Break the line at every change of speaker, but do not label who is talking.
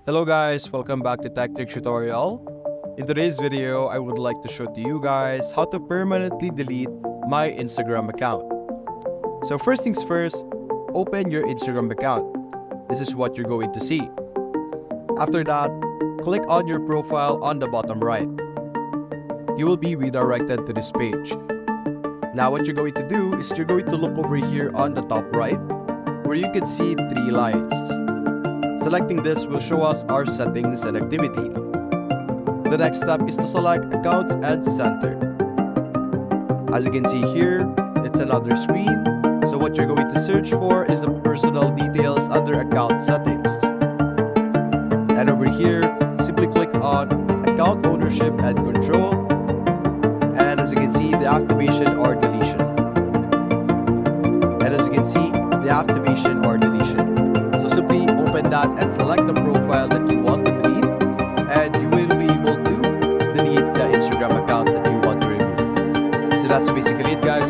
Hello guys, welcome back to Tactic Tutorial. In today's video, I would like to show to you guys how to permanently delete my Instagram account. So first things first, open your Instagram account. This is what you're going to see. After that, click on your profile on the bottom right. You will be redirected to this page. Now what you're going to do is you're going to look over here on the top right where you can see three lines. Selecting this will show us our settings and activity. The next step is to select Accounts and Center. As you can see here, it's another screen. So what you're going to search for is the personal details under Account Settings. And over here, simply click on Account Ownership and Control. And as you can see, the activation or deletion. And as you can see, the activation or deletion. So simply open that and select the profile that you want to delete, and you will be able to delete the Instagram account that you want to remove. So that's basically it, guys.